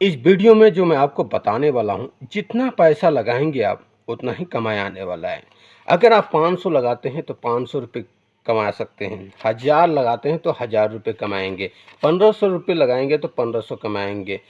इस वीडियो में जो मैं आपको बताने वाला हूँ, जितना पैसा लगाएंगे आप उतना ही कमाई आने वाला है। अगर आप 500 लगाते हैं तो 500 रुपये कमा सकते हैं, 1000 लगाते हैं तो 1000 रुपये कमाएंगे, 1500 रुपये लगाएंगे तो 1500 कमाएंगे।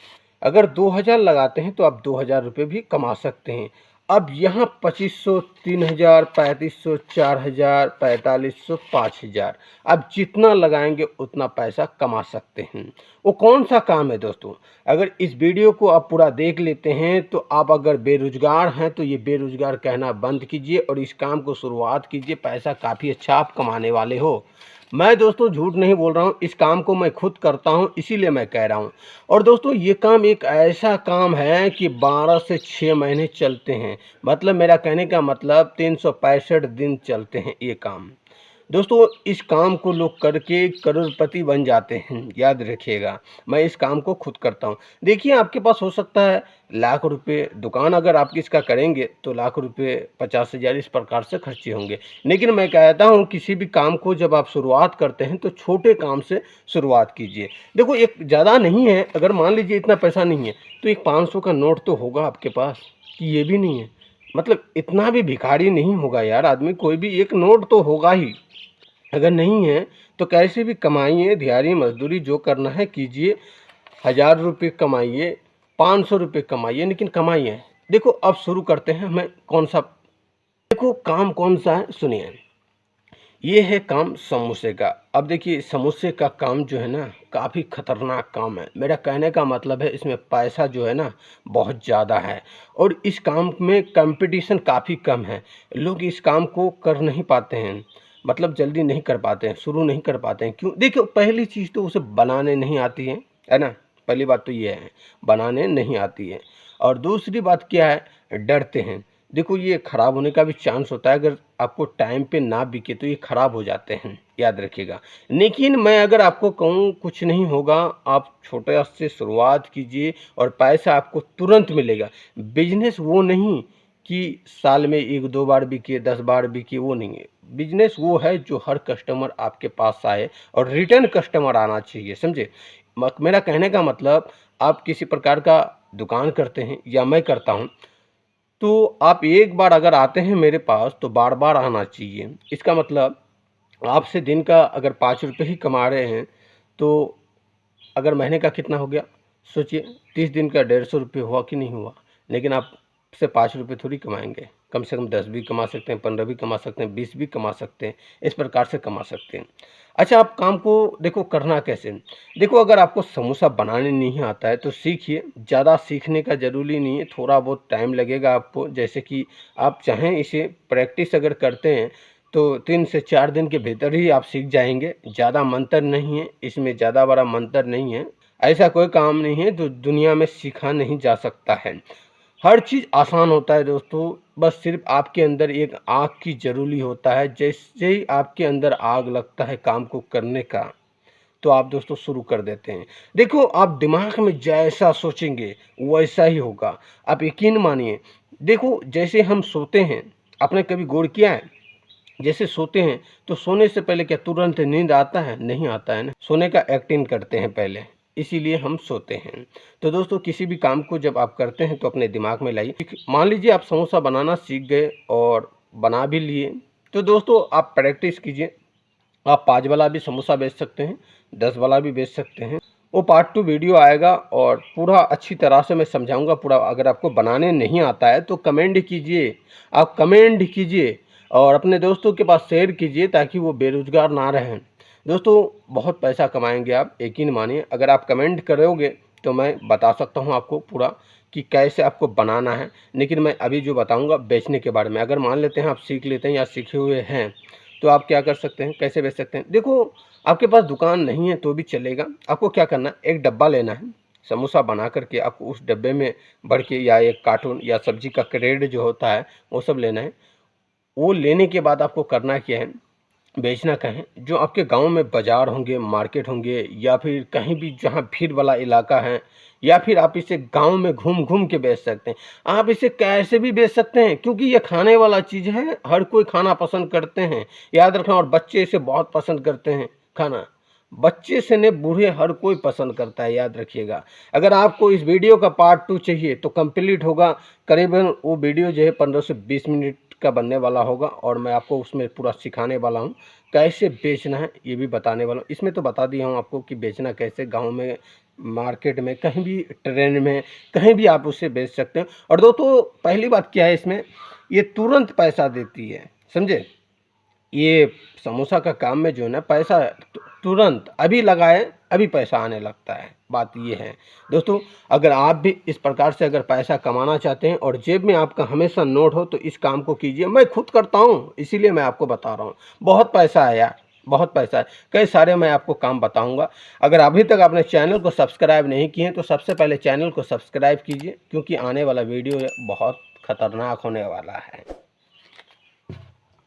अगर 2000 लगाते हैं तो आप 2000 रुपये भी कमा सकते हैं। अब यहाँ 2500, 3000, 3500, 4000, 4500, 5000, अब जितना लगाएंगे उतना पैसा कमा सकते हैं। वो कौन सा काम है दोस्तों? अगर इस वीडियो को आप पूरा देख लेते हैं तो आप अगर बेरोजगार हैं तो ये बेरोजगार कहना बंद कीजिए और इस काम को शुरुआत कीजिए। पैसा काफ़ी अच्छा आप कमाने वाले हो। मैं दोस्तों झूठ नहीं बोल रहा हूँ, इस काम को मैं खुद करता हूँ, इसीलिए मैं कह रहा हूँ। और दोस्तों ये काम एक ऐसा काम है कि 12 से 6 महीने चलते हैं। मतलब मेरा कहने का मतलब 365 दिन चलते हैं ये काम। दोस्तों इस काम को लोग करके करोड़पति बन जाते हैं, याद रखिएगा। मैं इस काम को खुद करता हूँ। देखिए आपके पास हो सकता है लाख रुपए, दुकान अगर आप इसका करेंगे तो लाख रुपए, 50,000 इस प्रकार से खर्चे होंगे। लेकिन मैं कहता हूँ किसी भी काम को जब आप शुरुआत करते हैं तो छोटे काम से शुरुआत कीजिए। देखो एक ज़्यादा नहीं है, अगर मान लीजिए इतना पैसा नहीं है तो एक 500 का नोट तो होगा आपके पास, कि ये भी नहीं है? मतलब इतना भी भिखारी नहीं होगा यार आदमी, कोई भी एक नोट तो होगा ही। अगर नहीं है तो कैसे भी कमाइए, दिहाड़ी मजदूरी जो करना है कीजिए। 1000 रुपये कमाइए, 500 रुपये कमाइए, लेकिन कमाइए। देखो अब शुरू करते हैं। हमें कौन सा, देखो काम कौन सा है सुनिए। ये है काम समोसे का। अब देखिए समोसे का काम जो है ना काफ़ी खतरनाक काम है। मेरा कहने का मतलब है इसमें पैसा जो है ना बहुत ज़्यादा है और इस काम में कंपटीशन काफ़ी कम है। लोग इस काम को कर नहीं पाते हैं, मतलब जल्दी नहीं कर पाते हैं, शुरू नहीं कर पाते हैं। क्यों? देखो पहली चीज़ तो उसे बनाने नहीं आती है ना? पहली बात तो ये है, बनाने नहीं आती है। और दूसरी बात क्या है, डरते हैं। देखो ये ख़राब होने का भी चांस होता है, अगर आपको टाइम पे ना बिके तो ये ख़राब हो जाते हैं, याद रखिएगा। लेकिन मैं अगर आपको कहूँ कुछ नहीं होगा, आप छोटे से शुरुआत कीजिए और पैसा आपको तुरंत मिलेगा। बिजनेस वो नहीं कि साल में 1-2 बार बिके, 10 बार बिके, वो नहीं है। बिजनेस वो है जो हर कस्टमर आपके पास आए और रिटर्न कस्टमर आना चाहिए, समझे? मेरा कहने का मतलब आप किसी प्रकार का दुकान करते हैं या मैं करता हूँ तो आप एक बार अगर आते हैं मेरे पास तो बार बार आना चाहिए। इसका मतलब आपसे दिन का अगर 5 रुपये ही कमा रहे हैं तो अगर महीने का कितना हो गया सोचिए, 30 दिन का 150 रुपये हुआ कि नहीं हुआ? लेकिन आपसे 5 रुपये थोड़ी कमाएंगे, कम से कम 10 भी कमा सकते हैं, 15 भी कमा सकते हैं, 20 भी कमा सकते हैं, इस प्रकार से कमा सकते हैं। अच्छा आप काम को देखो करना कैसे? देखो अगर आपको समोसा बनाने नहीं आता है तो सीखिए। ज़्यादा सीखने का ज़रूरी नहीं है, थोड़ा बहुत टाइम लगेगा आपको। जैसे कि आप चाहें इसे प्रैक्टिस अगर करते हैं तो 3 से 4 दिन के भीतर ही आप सीख जाएंगे। ज़्यादा मंतर नहीं है इसमें, ज़्यादा बड़ा मंतर नहीं है। ऐसा कोई काम नहीं है जो दुनिया में सीखा नहीं जा सकता है। हर चीज़ आसान होता है दोस्तों, बस सिर्फ आपके अंदर एक आग की ज़रूरी होता है। जैसे ही आपके अंदर आग लगता है काम को करने का तो आप दोस्तों शुरू कर देते हैं। देखो आप दिमाग में जैसा सोचेंगे वैसा ही होगा, आप यकीन मानिए। देखो जैसे हम सोते हैं, आपने कभी गौर किया है? जैसे सोते हैं तो सोने से पहले क्या तुरंत नींद आता है? नहीं आता है ना। सोने का एक्टिंग करते हैं पहले, इसीलिए हम सोते हैं। तो दोस्तों किसी भी काम को जब आप करते हैं तो अपने दिमाग में लाइए। मान लीजिए आप समोसा बनाना सीख गए और बना भी लिए तो दोस्तों आप प्रैक्टिस कीजिए। आप 5 वाला भी समोसा बेच सकते हैं, 10 वाला भी बेच सकते हैं। वो पार्ट 2 वीडियो आएगा और पूरा अच्छी तरह से मैं समझाऊंगा पूरा। अगर आपको बनाने नहीं आता है तो कमेंट कीजिए, आप कमेंट कीजिए और अपने दोस्तों के पास शेयर कीजिए ताकि वो बेरोजगार ना रहें। दोस्तों बहुत पैसा कमाएंगे आप, यकीन मानिए। अगर आप कमेंट करोगे तो मैं बता सकता हूँ आपको पूरा कि कैसे आपको बनाना है। लेकिन मैं अभी जो बताऊँगा बेचने के बारे में। अगर मान लेते हैं आप सीख लेते हैं या सीखे हुए हैं तो आप क्या कर सकते हैं, कैसे बेच सकते हैं? देखो आपके पास दुकान नहीं है तो भी चलेगा। आपको क्या करना है, एक डब्बा लेना है, समोसा बना करके आपको उस डब्बे में भर के, या एक कार्टून या सब्जी का क्रेट जो होता है वो सब लेना है। वो लेने के बाद आपको करना क्या है, बेचना कहें जो आपके गांव में बाज़ार होंगे, मार्केट होंगे, या फिर कहीं भी जहां भीड़ वाला इलाका है, या फिर आप इसे गांव में घूम घूम के बेच सकते हैं। आप इसे कैसे भी बेच सकते हैं क्योंकि ये खाने वाला चीज़ है, हर कोई खाना पसंद करते हैं, याद रखना। और बच्चे इसे बहुत पसंद करते हैं खाना। बच्चे से ने बूढ़े हर कोई पसंद करता है, याद रखिएगा। अगर आपको इस वीडियो का पार्ट 2 चाहिए तो कंप्लीट होगा, करीबन वो वीडियो जो है 15 से 20 मिनट का बनने वाला होगा और मैं आपको उसमें पूरा सिखाने वाला हूँ, कैसे बेचना है ये भी बताने वाला हूँ। इसमें तो बता दिया हूँ आपको कि बेचना कैसे, गाँव में, मार्केट में, कहीं भी ट्रेन में, कहीं भी आप उसे बेच सकते हैं। और दोस्तों पहली बात क्या है इसमें, ये तुरंत पैसा देती है, समझे। ये समोसा का काम में जो है ना पैसा तुरंत अभी लगाए अभी पैसा आने लगता है, बात ये है दोस्तों। अगर आप भी इस प्रकार से अगर पैसा कमाना चाहते हैं और जेब में आपका हमेशा नोट हो तो इस काम को कीजिए। मैं खुद करता हूँ इसीलिए मैं आपको बता रहा हूँ। बहुत पैसा है यार, बहुत पैसा है, कई सारे मैं आपको काम बताऊंगा। अगर अभी तक आपने चैनल को सब्सक्राइब नहीं किए तो सबसे पहले चैनल को सब्सक्राइब कीजिए, क्योंकि आने वाला वीडियो बहुत खतरनाक होने वाला है।